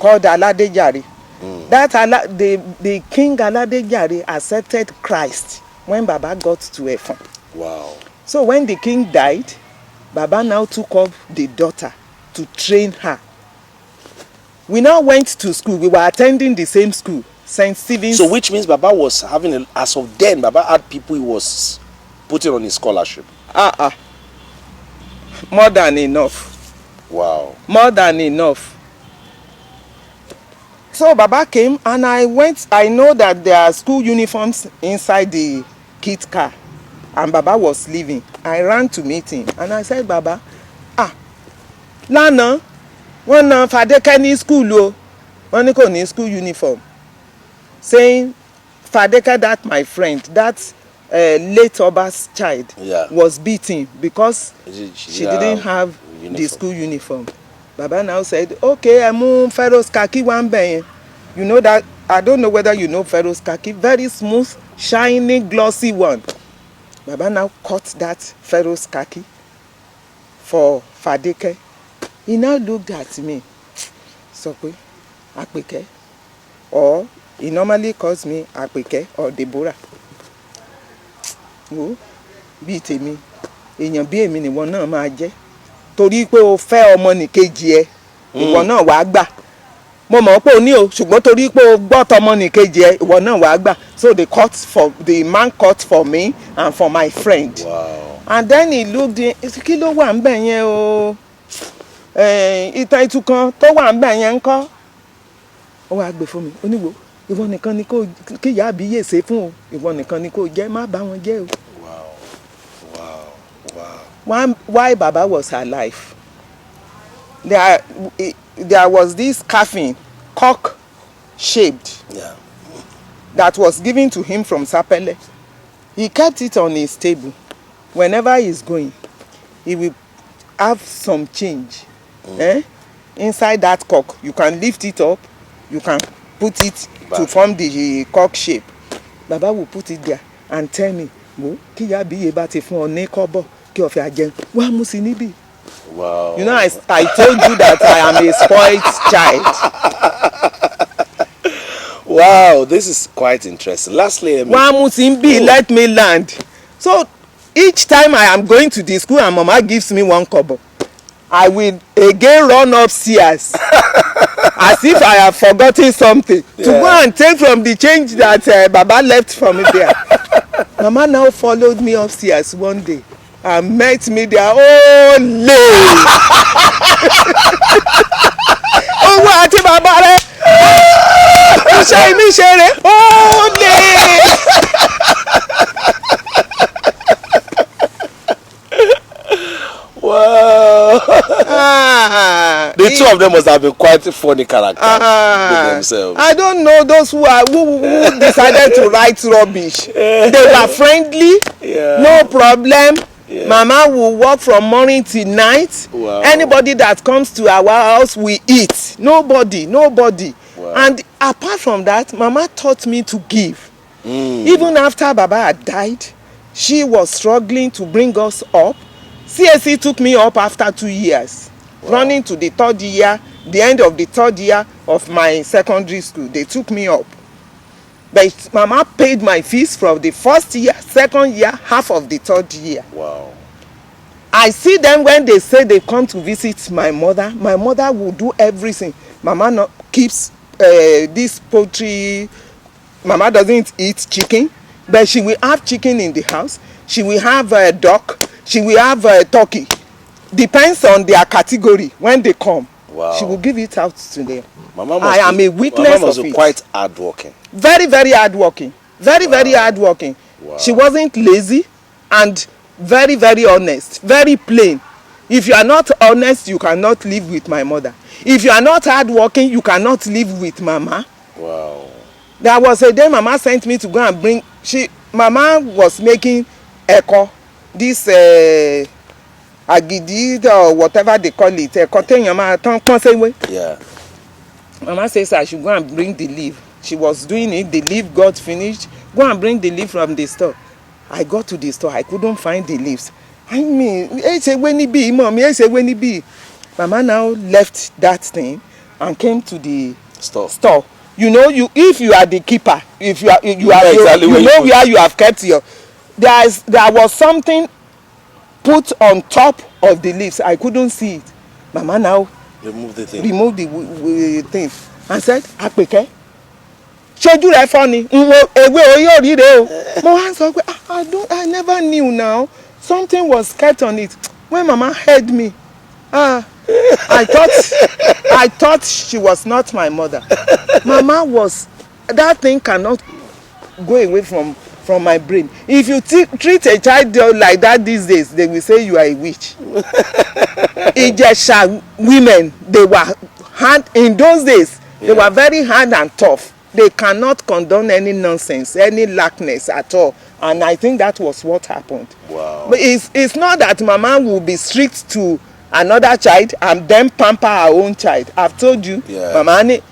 called Aladejare. That the King Aladejare accepted Christ when Baba got to Efan. Wow. So when the king died, Baba now took up the daughter to train her. We now went to school. We were attending the same school, St. Stephen's. So which means Baba was having, as of then, Baba had people he was putting on his scholarship. More than enough. Wow. More than enough. So Baba came, and I know that there are school uniforms inside the kid car, and Baba was leaving. I ran to meet him, and I said, Baba, Lana, one Fadeke ní school o, one ní school uniform. Saying, Fadeke, that my friend, that late Oba's child, was beaten because she didn't have the school uniform. Baba now said, okay, I'm Pharaoh's khaki one bay. You know that, I don't know whether you know Pharaoh's khaki, very smooth, shiny, glossy one. Baba now cut that Pharaoh's khaki for Fadeke. He now looked at me, Sokwe, Apeke, or he normally calls me Apeke or Deborah. Who beat me. èèyàn bí èmi nìwọ náà máa jẹ́ torí pé o fẹ́ ọmọnìkejì ẹ ìwọ náà wàá gbà mo mọ̀ pé o ní o ṣùgbọ́n torí pé o gbọ́ tọmọnìkejì ẹ ìwọ náà wàá gbà so the man cut for me and for my friend. Wow. And then he looked in kí ló wà ń bẹ̀ yẹn o ìtàn ìtúkan tó wà ń bẹ̀ yẹn ń kọ́ ó wàá gbé fún mi oníwo ìwọ nìkan ni kò kí ìyá àbíyè ṣe fún o ìwọ nìkan ni kò jẹ́ má bá wọn jẹ́ o. Why Baba was alive, there was this coffin, cock-shaped, that was given to him from Sapele. He kept it on his table. Whenever he's going, he will have some change. Inside that cock, you can lift it up, you can put it to form the cock shape. Baba will put it there and tell me, "Wo, kí ìyá àbíyè bá ti fún ọ ní kọ́bọ̀." Wow. You know, I told you that I am a spoiled child. Wow, this is quite interesting. Lastly, let me land. So each time I am going to the school and Mama gives me 1 kobo, I will again run upstairs as if I have forgotten something to go and take from the change that Baba left for me there. Mama now followed me upstairs one day and met me there. Oh, late. Owó àti bàbá rẹ̀. Iṣẹ́ mi ṣe rẹ̀. Oh, late. Wow. The two of them must have been quite funny characters with themselves. I don't know those who decided to write rubbish. They were friendly, no problem. Mama will work from morning till night. Wow. Anybody that comes to our house, we eat. Nobody. Wow. And apart from that, Mama taught me to give. Even after Baba had died, she was struggling to bring us up. CSC took me up after 2 years. Wow. Running to the 3rd year, the end of the 3rd year of my secondary school, they took me up. But Mama paid my fees from the 1st year, 2nd year, half of the 3rd year. Wow. I see them when they say they come to visit my mother. My mother will do everything. Mama keeps this poultry. Mama doesn't eat chicken, but she will have chicken in the house. She will have a duck. She will have a turkey. Depends on their category when they come. Wow. She will give it out to them. I am a witness of it. Quite hardworking. Very, very hardworking. Very hardworking. Wow. She wasn't lazy and very, very honest. Very plain. If you are not honest, you cannot live with my mother. If you are not hardworking, you cannot live with Mama. Wow. There was a day Mama sent me to go and bring. Mama was making eko. This agidi or whatever they call it. Yeah. Mama says I should go and bring the leaf. She was doing it. The leaf got finished. Go and bring the leaf from the store. I got to the store. I couldn't find the leaves. I mean, Mama now left that thing and came to the store. You know, if you are the keeper, if you are exactly you know where you have kept your. There was something put on top of the leaves. I couldn't see it. Mama now remove the thing and said, "Apeke, ṣojú rẹ fọ́ ni ewé orí ò rí rè o." Mo wá sọ pé I never knew now. Something was kept on it. When Mama heard me, I thought she was not my mother. Mama was. That thing cannot go away from my brain. If you treat a child like that these days, they will say you are a witch. Ijesha women, they were hard in those days. They were very hard and tough. They cannot condone any nonsense, any lackness at all. And I think that was what happened. Wow. But it's not that Mama will be strict to another child and then pamper her own child. I've told you, Mama ni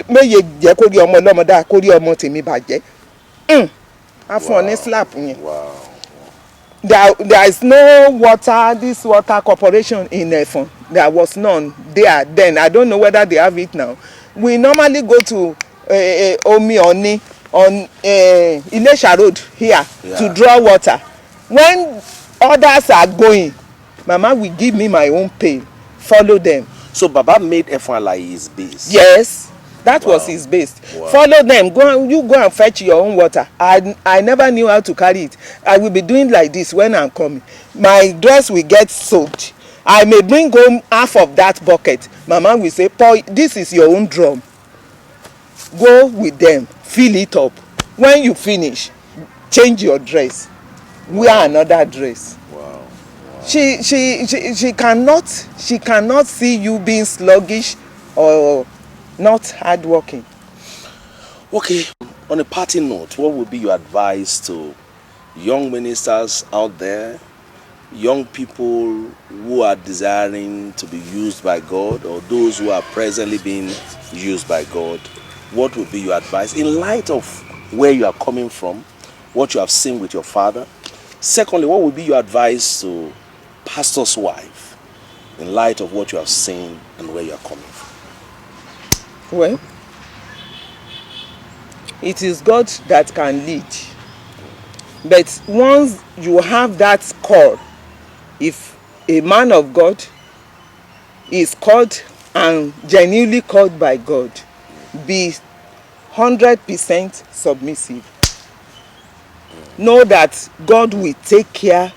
meye je ko ri omo lomo da ko ri omo temi baje. Afun slap yẹn. Wow. There is no water, this water corporation in Efon. There was none there then. I don't know whether they have it now. We normally go to Omi Oni on Ilesha Road here to draw water. When others are going, Mama will give me my own pail, follow them. So Baba made F1 his base. Yes, that Wow. was his base. Wow. Follow them, you go and fetch your own water. I never knew how to carry it. I will be doing like this when I'm coming. My dress will get soaked. I may bring home half of that bucket. Mama will say, Paul, this is your own drum. Go with them, fill it up. When you finish, change your dress, wear another dress. Wow. She cannot see you being sluggish or not hardworking. Okay, on a parting note, what would be your advice to young ministers out there, young people who are desiring to be used by God, or those who are presently being used by God? What would be your advice in light of where you are coming from, what you have seen with your father? Secondly, what would be your advice to pastor's wife in light of what you have seen and where you are coming from? Well, it is God that can lead. But once you have that call, if a man of God is called and genuinely called by God, be 100% submissive. Know that God will take care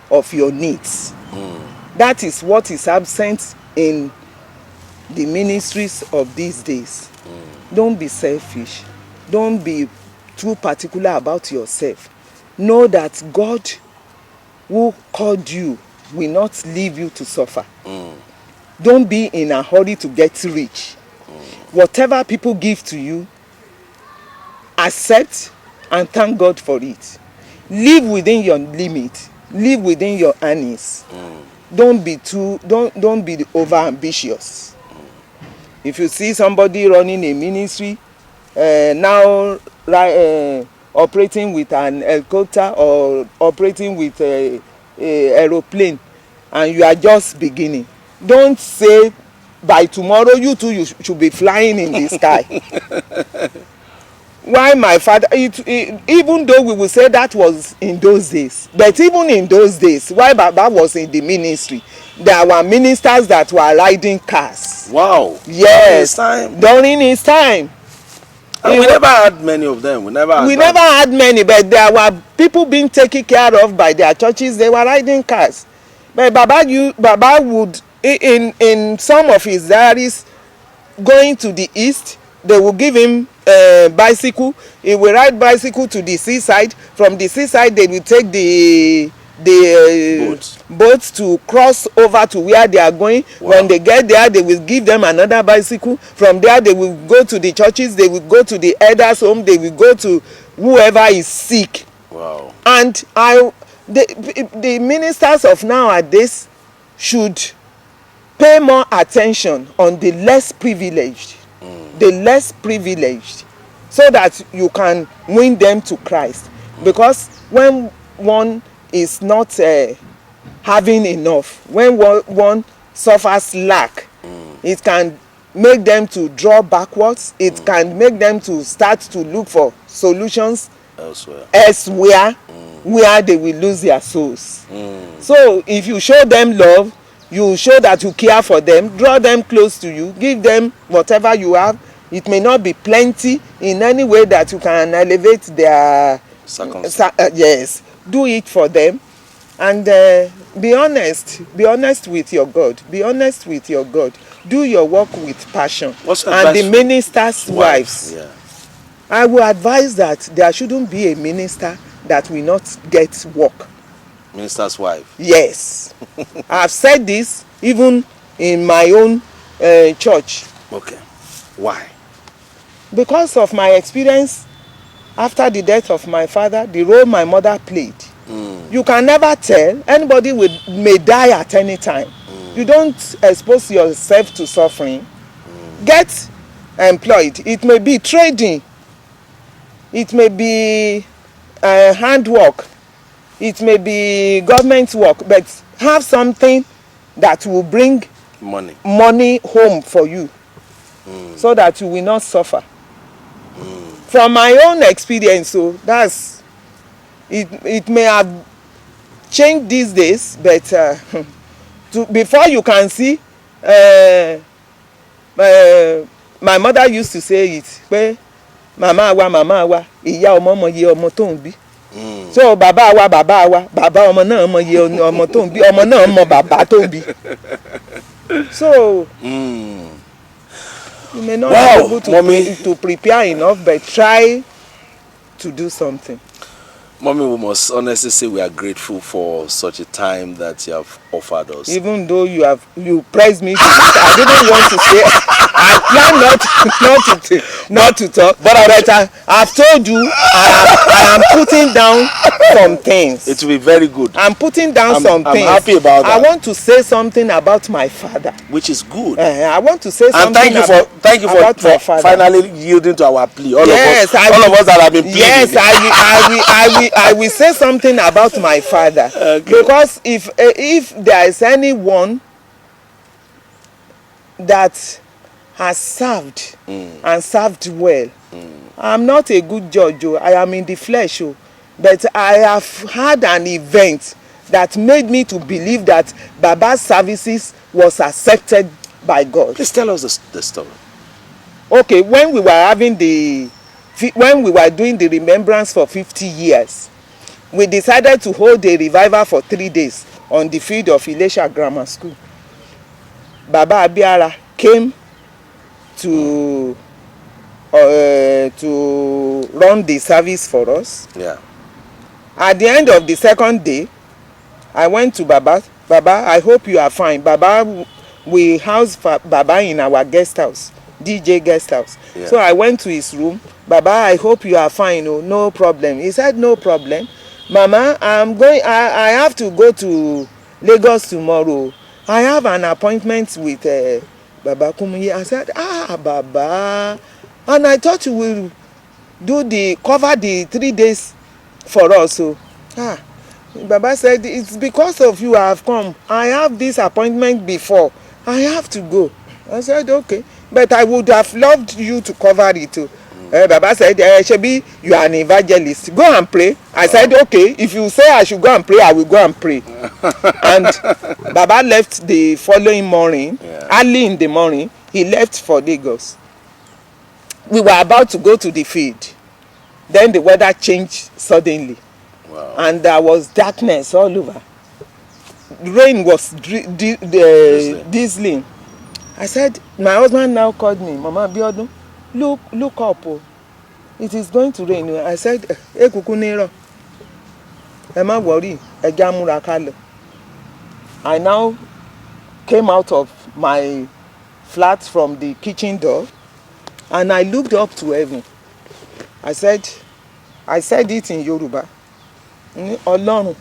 of your needs. That is what is absent in the ministries of these days. Don't be selfish. Don't be too particular about yourself. Know that God who called you will not leave you to suffer. Don't be in a hurry to get rich. Whatever people give to you, accept and thank God for it. Live within your limit. Live within your earnings. Don't be over ambitious. If you see somebody running a ministry, now operating with an helicopter or operating with a aeroplane, and you are just beginning, don't say by tomorrow you should be flying in the sky. Why my father, even though we will say that was in those days, but even in those days, while Baba was in the ministry, there were ministers that were riding cars. Wow. Yes, during his time. And we never had many of them. We never had many, but there were people being taken care of by their churches. They were riding cars. But Baba would, in some of his diaries, going to the east, they will give him a bicycle. He will ride bicycle to the seaside. From the seaside, they will take the boats to cross over to where they are going. Wow. When they get there, they will give them another bicycle. From there, they will go to the churches. They will go to the elders' home. They will go to whoever is sick. Wow. And the ministers of nowadays should pay more attention on the less privileged. The less privileged, so that you can win them to Christ. Because when one is not having enough, when one suffers lack, it can make them to draw backwards. It can make them to start to look for solutions elsewhere where they will lose their souls. So if you show them love, you show that you care for them, draw them close to you, give them whatever you have. It may not be plenty in any way that you can elevate their yes, do it for them. And be honest with your God. Be honest with your God. Do your work with passion. And the ministers' wives. Yeah. I will advise that there shouldn't be a minister that will not get work. Minister's wife. Yes. I've said this even in my own church. Okay. Why? Because of my experience after the death of my father, the role my mother played. You can never tell. Anybody may die at any time. You don't expose yourself to suffering. Get employed. It may be trading. It may be handwork. It may be government work. But have something that will bring money home for you, so that you will not suffer. From my own experience, so that's it may have changed these days, but before you can see, my mother used to say it pé màmá wa ìyá ọmọ mọ iye ọmọ tó ń bí. So bàbá wa bàbá ọmọ náà mọ iye ọmọ tó ń bí, ọmọ náà mọ bàbá tó ń bí. So you may not be able to prepare enough, but try to do something. Mommy, we must honestly say we are grateful for such a time that you have offered us. Even though you pressed me to it, I didn't want to say. I plan not to talk. But I've told you, I am putting down some things. It will be very good. I'm putting down some things. I'm happy about that. I want to say something about my father. Which is good. I want to say something thank you for finally yielding to our plea. All of us that have been pleading. Yes, I will say something about my father. Okay. Because if there is anyone that has served and served well, I'm not a good judge. I am in the flesh, but I have had an event that made me to believe that Baba's services was accepted by God. Please tell us the story. Okay, when we were doing the remembrance for 50 years, we decided to hold a revival for 3 days on the field of Ilesha Grammar School. Baba Abiara came to run the service for us. Yeah. At the end of the second day, I went to Baba. Baba, I hope you are fine. Baba, we house Baba in our guest house, DJ guest house. Yeah. So I went to his room. Baba, I hope you are fine. Oh, no problem. He said, no problem. Mama, I have to go to Lagos tomorrow. I have an appointment with Baba Kumuyi. I said, Baba. And I thought you will cover the 3 days for us. So, Baba said, it's because of you I have come. I have this appointment before. I have to go. I said, okay. But I would have loved you to cover it too. Baba said, Shebi, you are an evangelist. Go and pray. I said, okay. If you say I should go and pray, I will go and pray. And Baba left the following morning, early in the morning. He left for Lagos. We were about to go to the field. Then the weather changed suddenly. Wow. And there was darkness all over. Rain was drizzling. I said, my husband now called me, Mama Biodun, look up. It is going to rain. I said, Kukunero, Emma worry, Ejamurakalo. I now came out of my flat from the kitchen door and I looked up to heaven. I said it in Yoruba. Ọlọ́run,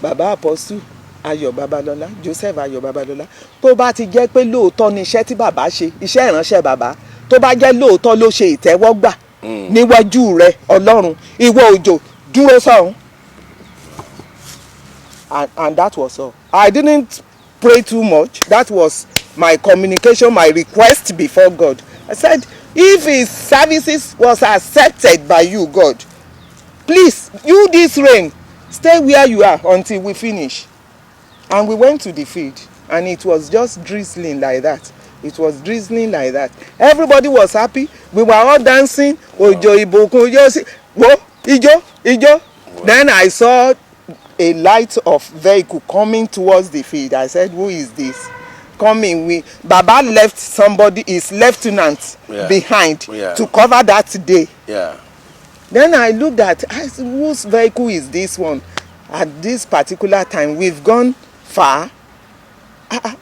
Baba Apostle Ayo Babalola, Joseph Ayo Babalola. Tó bá ti jẹ́ pé lóòótọ́ ni iṣẹ́ tí bàbá ṣe, iṣẹ́ ìránṣẹ́ bàbá, tó bá jẹ́ lóòótọ́ ló ṣe ìtẹ́wọ́gbà níwájú rẹ Ọlọ́run, ìwọ òjò dúró sọ́run. And that was all. I didn't pray too much. That was my communication, my request before God. I said, if his services was accepted by you, God, please, you this rain, stay where you are until we finish. And we went to the field, and it was just drizzling like that. It was drizzling like that. Everybody was happy. We were all dancing. Ojo ibokun, ijo. Then I saw a light of vehicle coming towards the field. I said, who is this? Coming. Baba left somebody, his lieutenant, behind to cover that day. Yeah. Then I looked at, whose vehicle is this one? At this particular time, we've gone far.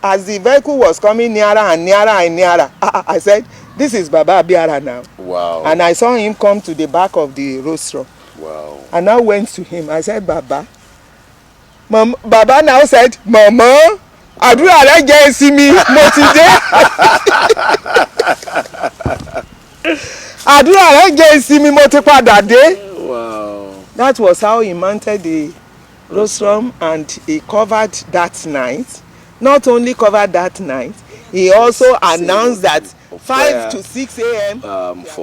As the vehicle was coming nearer and nearer and nearer, I said, this is Baba Abiara now. Wow. And I saw him come to the back of the rostrum. Wow. And I went to him. I said, Baba. Baba now said, Mama, àdúrà rẹ jẹ́ ìsinmi, mo ti dé. Àdúrà rẹ jẹ́ ìsinmi, mo ti padà dé. Wow. That was how he mounted the rostrum and he covered that night. Not only covered that night, he also announced that 5 to 6 a.m.